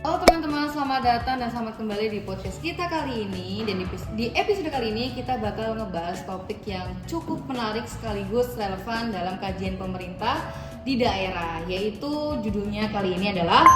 Halo teman-teman, selamat datang dan selamat kembali di podcast kita kali ini. Dan di episode kali ini kita bakal ngebahas topik yang cukup menarik sekaligus relevan dalam kajian pemerintah di daerah, yaitu judulnya kali ini adalah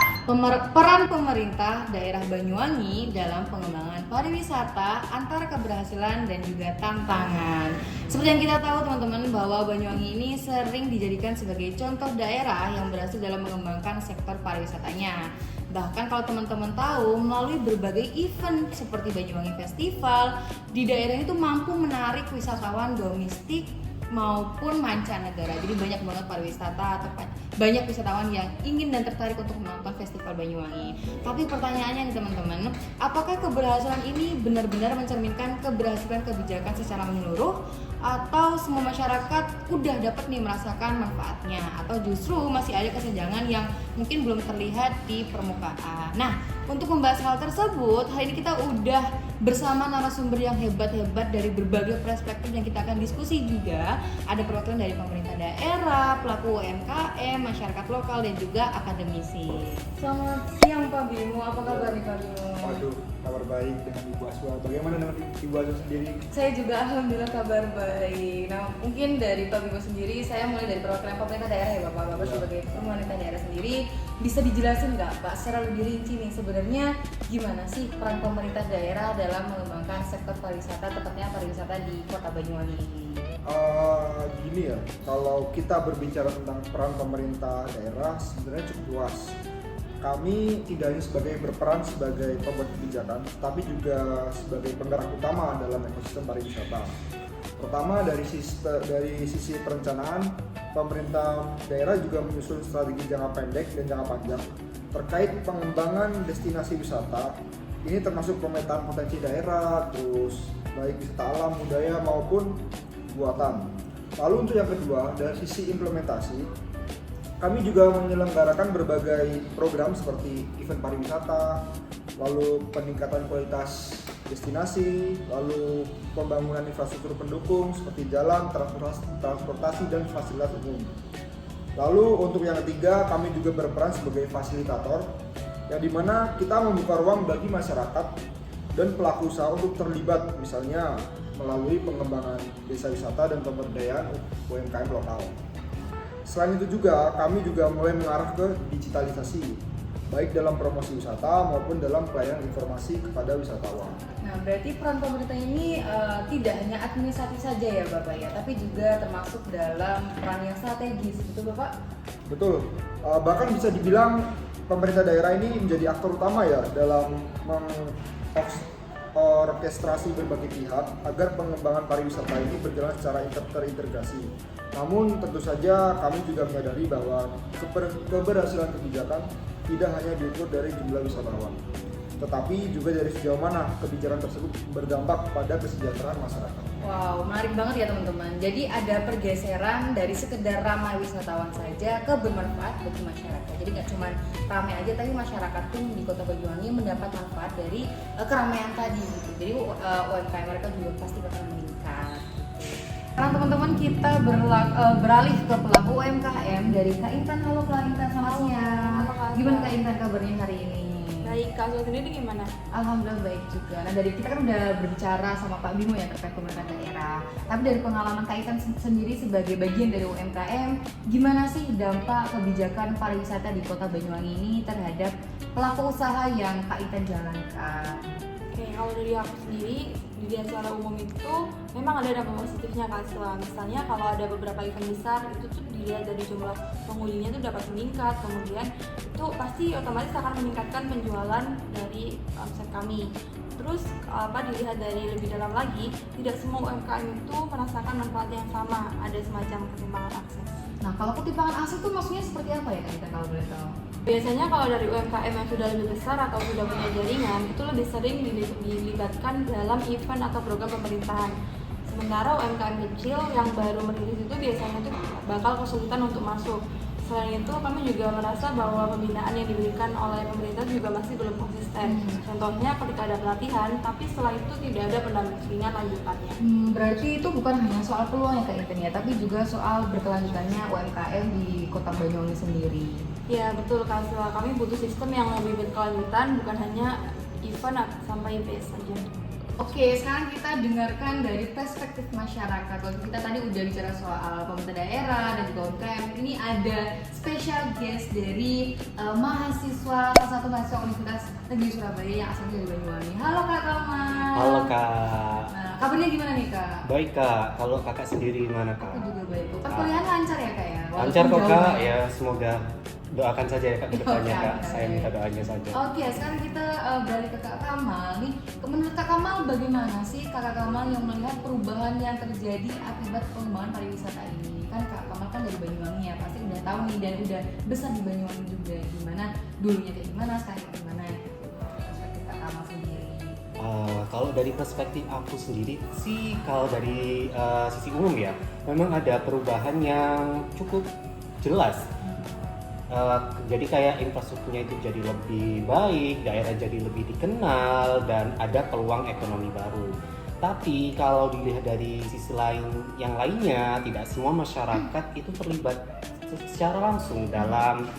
peran pemerintah daerah Banyuwangi dalam pengembangan pariwisata, antara keberhasilan dan juga tantangan. Seperti yang kita tahu teman-teman, bahwa Banyuwangi ini sering dijadikan sebagai contoh daerah yang berhasil dalam mengembangkan sektor pariwisatanya. Bahkan kalau teman-teman tahu, melalui berbagai event seperti Banyuwangi Festival, di daerah itu mampu menarik wisatawan domestik maupun mancanegara. Jadi banyak banget pariwisata atau banyak wisatawan yang ingin dan tertarik untuk menonton Festival Banyuwangi. Tapi pertanyaannya nih teman-teman, apakah keberhasilan ini benar-benar mencerminkan keberhasilan kebijakan secara menyeluruh, atau semua masyarakat udah dapat nih merasakan manfaatnya, atau justru masih ada kesenjangan yang mungkin belum terlihat di permukaan. Nah, untuk membahas hal tersebut, hari ini kita udah bersama narasumber yang hebat-hebat dari berbagai perspektif yang kita akan diskusi juga. Ada perwakilan dari pemerintah daerah, pelaku UMKM, masyarakat lokal, dan juga akademisi. Selamat siang Pak Bimo, apa kabar nih Pak Bimo? Waduh, kabar baik dengan Ibu Aswa. Bagaimana dengan Ibu Aswa sendiri? Saya juga alhamdulillah kabar baik. Nah, mungkin dari Pak Bimo sendiri, saya mulai dari perwakilan pemerintah daerah ya Bapak sebagai pemerintah daerah sendiri, bisa dijelasin nggak Pak secara lebih rinci nih sebenarnya gimana sih peran pemerintah daerah dalam mengembangkan sektor pariwisata, tepatnya pariwisata di Kota Banyuwangi ini? Gini ya, kalau kita berbicara tentang peran pemerintah daerah sebenarnya cukup luas. Kami tidak hanya berperan sebagai pembuat kebijakan, tapi juga sebagai penggerak utama dalam ekosistem pariwisata. Pertama dari sisi perencanaan, pemerintah daerah juga menyusun strategi jangka pendek dan jangka panjang terkait pengembangan destinasi wisata. Ini termasuk pemetaan potensi daerah, terus baik wisata alam, budaya maupun buatan. Lalu untuk yang kedua, dari sisi implementasi, kami juga menyelenggarakan berbagai program seperti event pariwisata, lalu peningkatan kualitas destinasi, lalu pembangunan infrastruktur pendukung seperti jalan, transportasi, dan fasilitas umum. Lalu untuk yang ketiga, kami juga berperan sebagai fasilitator, yang dimana kita membuka ruang bagi masyarakat dan pelaku usaha untuk terlibat, misalnya melalui pengembangan desa wisata dan pemberdayaan UMKM lokal. Selain itu juga, kami juga mulai mengarah ke digitalisasi, baik dalam promosi wisata maupun dalam pelayanan informasi kepada wisatawan. Nah, berarti peran pemerintah ini tidak hanya administratif saja ya Bapak ya, tapi juga termasuk dalam peran yang strategis, betul Bapak? Betul, bahkan bisa dibilang pemerintah daerah ini menjadi aktor utama ya dalam orkestrasi berbagai pihak agar pengembangan pariwisata ini berjalan secara terintegrasi. Namun tentu saja kami juga menyadari bahwa keberhasilan kebijakan tidak hanya diukur dari jumlah wisatawan, tetapi juga dari sejauh mana kebijakan tersebut berdampak pada kesejahteraan masyarakat. Wow, menarik banget ya teman-teman. Jadi ada pergeseran dari sekedar ramai wisatawan saja ke bermanfaat bagi masyarakat. Jadi nggak cuma ramai aja, tapi masyarakat pun di Kota Banyuwangi mendapat manfaat dari keramaian tadi. Gitu. Jadi UMKM mereka juga pasti bakal meningkat. Sekarang teman-teman kita beralih ke pelaku UMKM dari Kak Intan. Halo Kak Intan, selamat siang. Gimana Kak Intan kabarnya hari ini? Baik, Kak Zul sendiri gimana? Alhamdulillah baik juga. Nah, dari kita kan udah berbicara sama Pak Bimo ya terkait pemerintah daerah. Tapi dari pengalaman Kak Intan sendiri sebagai bagian dari UMKM, gimana sih dampak kebijakan pariwisata di Kota Banyuwangi ini terhadap pelaku usaha yang Kak Intan jalankan? Oke, kalau dari aku sendiri, dilihat secara umum itu memang ada dampak positifnya Kak Zul. Misalnya kalau ada beberapa event besar, itu tuh dilihat dari jumlah pengunjungnya itu dapat meningkat. Kemudian itu pasti otomatis akan meningkatkan penjualan dari omset kami. Terus dilihat dari lebih dalam lagi, tidak semua UMKM itu merasakan manfaat yang sama, ada semacam ketimpangan akses. Nah, kalau ketimpangan akses itu maksudnya seperti apa ya Kak Intan kalau boleh tahu? Biasanya kalau dari UMKM yang sudah lebih besar atau sudah punya jaringan, itu lebih sering dilibatkan dalam event atau program pemerintahan. Sementara UMKM kecil yang baru merilis itu biasanya tuh bakal kesulitan untuk masuk. Selain itu, kami juga merasa bahwa pembinaan yang diberikan oleh pemerintah juga masih belum konsisten. Contohnya ketika ada pelatihan, tapi setelah itu tidak ada pendampingan lanjutannya. Berarti itu bukan hanya soal peluang ya Kak Intan ya, tapi juga soal berkelanjutannya UMKM di Kota Banyuwangi sendiri. Ya betul Kak Aswa, kami butuh sistem yang lebih berkelanjutan, bukan hanya event sampai IPS saja. Oke, sekarang kita dengarkan dari perspektif masyarakat. Kalau kita tadi udah bicara soal pemerintah daerah dan juga UMKM, ini ada special guest dari mahasiswa, salah satu mahasiswa Universitas Negeri Surabaya yang asalnya dari Banyuwangi. Halo Kak Kamal. Halo Kak. Nah, kabarnya gimana nih Kak? Baik Kak, kalau Kakak sendiri gimana Aku Kak? juga baik. Perkuliahan lancar ya Kak ya? Lancar kok Walaupun Kak, jauh ya semoga doakan saja ya Kak ke depannya Oke, Kak. oke. Saya minta doanya saja. Oke, sekarang kita beralih ke Kak Kamal nih. Menurut Kak Kamal bagaimana sih Kakak Kamal yang melihat perubahan yang terjadi akibat pengembangan pariwisata ini? Kan Kak Kamal kan dari Banyuwangi ya, pasti udah tahu nih dan udah besar di Banyuwangi juga. Gimana dulunya kayak gimana, sekarang kayak gimana gitu. Perspektif Kak Kamal sendiri. Kalau dari perspektif aku sendiri sih, kalau dari sisi umum ya, memang ada perubahan yang cukup jelas. Jadi kayak infrastrukturnya itu jadi lebih baik, daerah jadi lebih dikenal, dan ada peluang ekonomi baru. Tapi kalau dilihat dari sisi lain yang lainnya, tidak semua masyarakat itu terlibat secara langsung dalam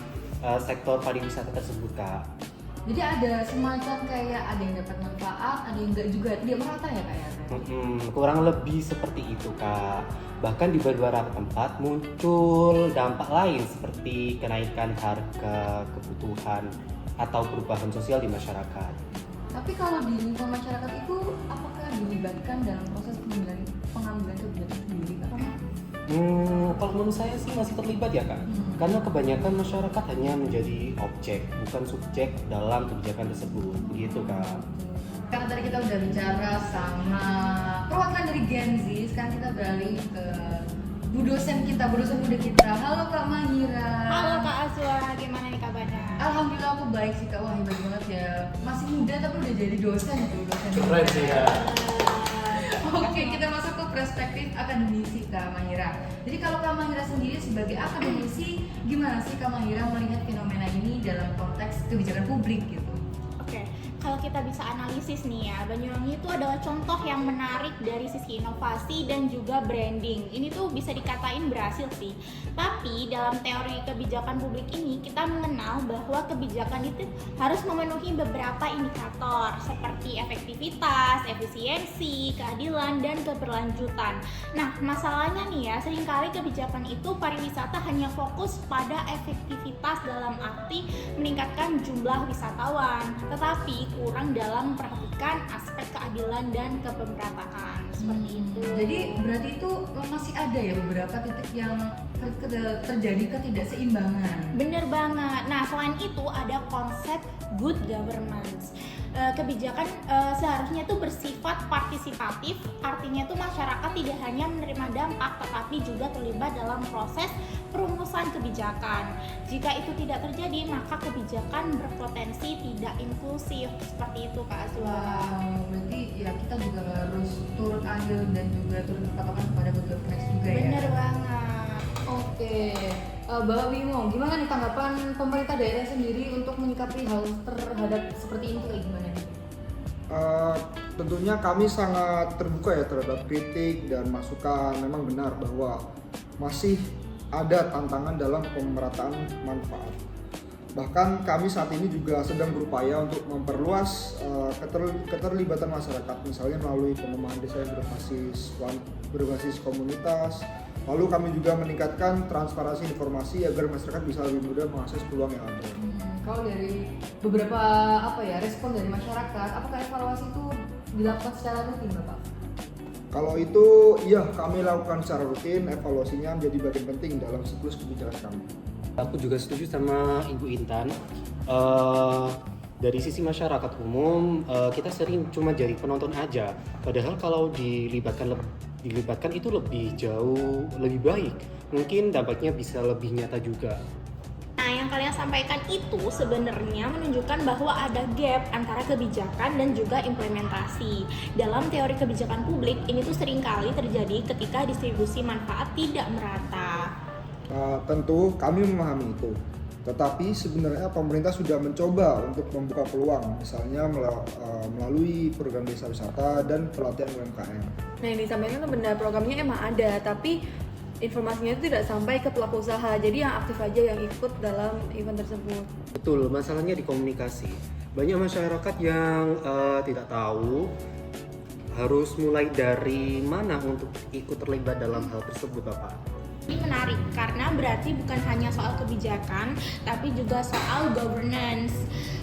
sektor pariwisata tersebut Kak. Jadi ada semacam kayak ada yang dapat manfaat, ada yang enggak juga, tidak merata ya Kak ya? Kurang lebih seperti itu Kak. Bahkan di beberapa tempat muncul dampak lain seperti kenaikan harga kebutuhan atau perubahan sosial di masyarakat. Tapi kalau di lingkungan masyarakat itu apakah dilibatkan dalam proses pengambilan kebijakan sendiri Kak Kamal? Kalau menurut saya sih masih terlibat ya Kak. Karena kebanyakan masyarakat hanya menjadi objek, bukan subjek dalam kebijakan tersebut. Begitu Kak. Karena tadi kita udah bicara sama perwakilan dari Gen Z, sekarang kita beralih ke Bu dosen muda kita. Halo Kak Mahira. Halo Kak Aswa, gimana nih kabarnya? Alhamdulillah aku baik sih Kak, wah hebat banget ya. Masih muda tapi udah jadi dosen tuh, dosen. Keren sih ya. Oke, kita masuk ke perspektif akademisi Kak Mahira. Jadi kalau Kak Mahira sendiri sebagai akademisi, gimana sih Kak Mahira melihat fenomena ini dalam konteks kebijakan publik gitu? Oke, kalau kita bisa analisis nih ya, Banyuwangi itu adalah contoh yang menarik dari sisi inovasi dan juga branding. Ini tuh bisa dikatain berhasil sih. Tapi dalam teori kebijakan publik ini kita mengenal bahwa kebijakan itu harus memenuhi beberapa indikator seperti efektivitas, efisiensi, keadilan, dan keberlanjutan. Nah, masalahnya nih ya, seringkali kebijakan itu pariwisata hanya fokus pada efektivitas dalam arti meningkatkan jumlah wisatawan, tetapi kurang dalam memperhatikan aspek keadilan dan kepemerataan seperti itu. Jadi berarti itu masih ada ya beberapa titik yang terjadi ketidakseimbangan. Bener banget. Nah, selain itu ada konsep good governance. Kebijakan seharusnya itu bersifat partisipatif, artinya itu masyarakat tidak hanya menerima dampak tetapi juga terlibat dalam proses perumusan kebijakan. Jika itu tidak terjadi, maka kebijakan berpotensi tidak inklusif. Seperti itu Kak Azwa. Wow, berarti ya kita juga harus turut andil dan juga turut berpatokan kepada good governance juga ya. Bener banget. Oke, Bapak Bimo, gimana nih tanggapan pemerintah daerah sendiri untuk menyikapi hal terhadap seperti ini kayak gimana nih? Tentunya kami sangat terbuka ya terhadap kritik dan masukan. Memang benar bahwa masih ada tantangan dalam pemerataan manfaat. Bahkan kami saat ini juga sedang berupaya untuk memperluas keterlibatan masyarakat, misalnya melalui pengembangan desa yang berbasis komunitas. Lalu kami juga meningkatkan transparansi informasi agar masyarakat bisa lebih mudah mengakses peluang yang ada. Kalau dari beberapa respon dari masyarakat, apakah evaluasi itu dilakukan secara rutin, Bapak? Kalau itu iya, kami lakukan secara rutin. Evaluasinya menjadi bagian penting dalam siklus kebijakan kami. Aku juga setuju sama Ibu Intan. Dari sisi masyarakat umum, kita sering cuma jadi penonton aja. Padahal kalau dilibatkan itu lebih jauh, lebih baik. Mungkin dampaknya bisa lebih nyata juga. Nah, yang kalian sampaikan itu sebenarnya menunjukkan bahwa ada gap antara kebijakan dan juga implementasi. Dalam teori kebijakan publik, ini tuh seringkali terjadi ketika distribusi manfaat tidak merata. Tentu kami memahami itu. Tetapi sebenarnya pemerintah sudah mencoba untuk membuka peluang, misalnya melalui program desa wisata dan pelatihan UMKM. Nah, yang disampaikan itu benar, programnya emang ada, tapi informasinya itu tidak sampai ke pelaku usaha. Jadi yang aktif aja yang ikut dalam event tersebut. Betul, masalahnya di komunikasi. Banyak masyarakat yang tidak tahu harus mulai dari mana untuk ikut terlibat dalam hal tersebut, Bapak. Ini menarik karena berarti bukan hanya soal kebijakan, tapi juga soal governance.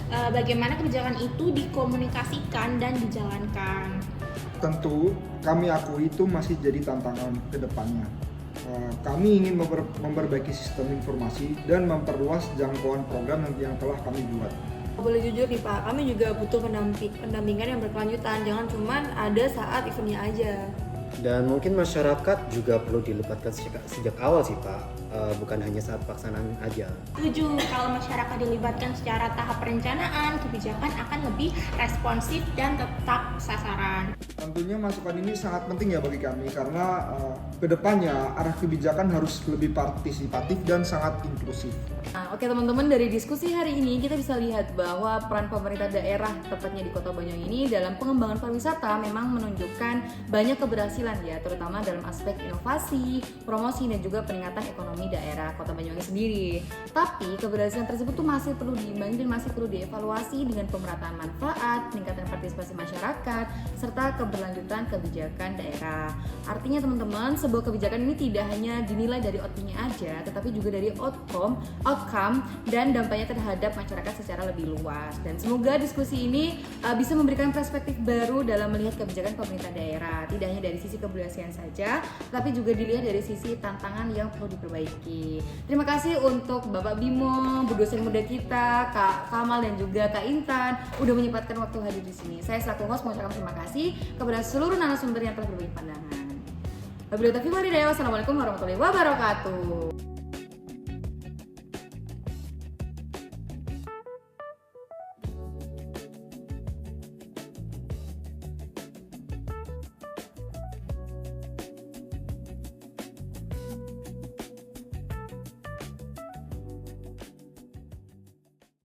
Bagaimana kebijakan itu dikomunikasikan dan dijalankan. Tentu kami akui itu masih jadi tantangan ke depannya. Kami ingin memperbaiki sistem informasi dan memperluas jangkauan program yang telah kami buat. Boleh jujur nih Pak, kami juga butuh pendampingan yang berkelanjutan. Jangan cuman ada saat eventnya aja. Dan mungkin masyarakat juga perlu dilibatkan sejak awal sih Pak, bukan hanya saat pelaksanaan aja. Setuju, kalau masyarakat dilibatkan secara tahap perencanaan, kebijakan akan lebih responsif dan tetap sasaran. Tentunya masukan ini sangat penting ya bagi kami karena kedepannya arah kebijakan harus lebih partisipatif dan sangat inklusif. Nah, oke teman-teman, dari diskusi hari ini kita bisa lihat bahwa peran pemerintah daerah, tepatnya di Kota Banyuwangi ini, dalam pengembangan pariwisata memang menunjukkan banyak keberhasilan ya, terutama dalam aspek inovasi, promosi, dan juga peningkatan ekonomi daerah Kota Banyuwangi sendiri. Tapi keberhasilan tersebut tuh masih perlu diimbangi dan masih perlu dievaluasi dengan pemerataan manfaat, peningkatan partisipasi masyarakat, serta keberlanjutan kebijakan daerah. Artinya teman-teman, sebuah kebijakan ini tidak hanya dinilai dari outputnya aja, tetapi juga dari outcome dan dampaknya terhadap masyarakat secara lebih luas. Dan semoga diskusi ini bisa memberikan perspektif baru dalam melihat kebijakan pemerintah daerah, tidak hanya dari sisi keberhasilan saja, tapi juga dilihat dari sisi tantangan yang perlu diperbaiki. Terima kasih untuk Bapak Bimo, Bu dosen muda kita, Kak Kamal dan juga Kak Intan udah menyempatkan waktu hadir di sini. Saya selaku host mengucapkan terima kasih kepada seluruh narasumber yang telah berbagi pandangan. Wabillahi taufiq wal hidayah. Wassalamualaikum warahmatullahi wabarakatuh.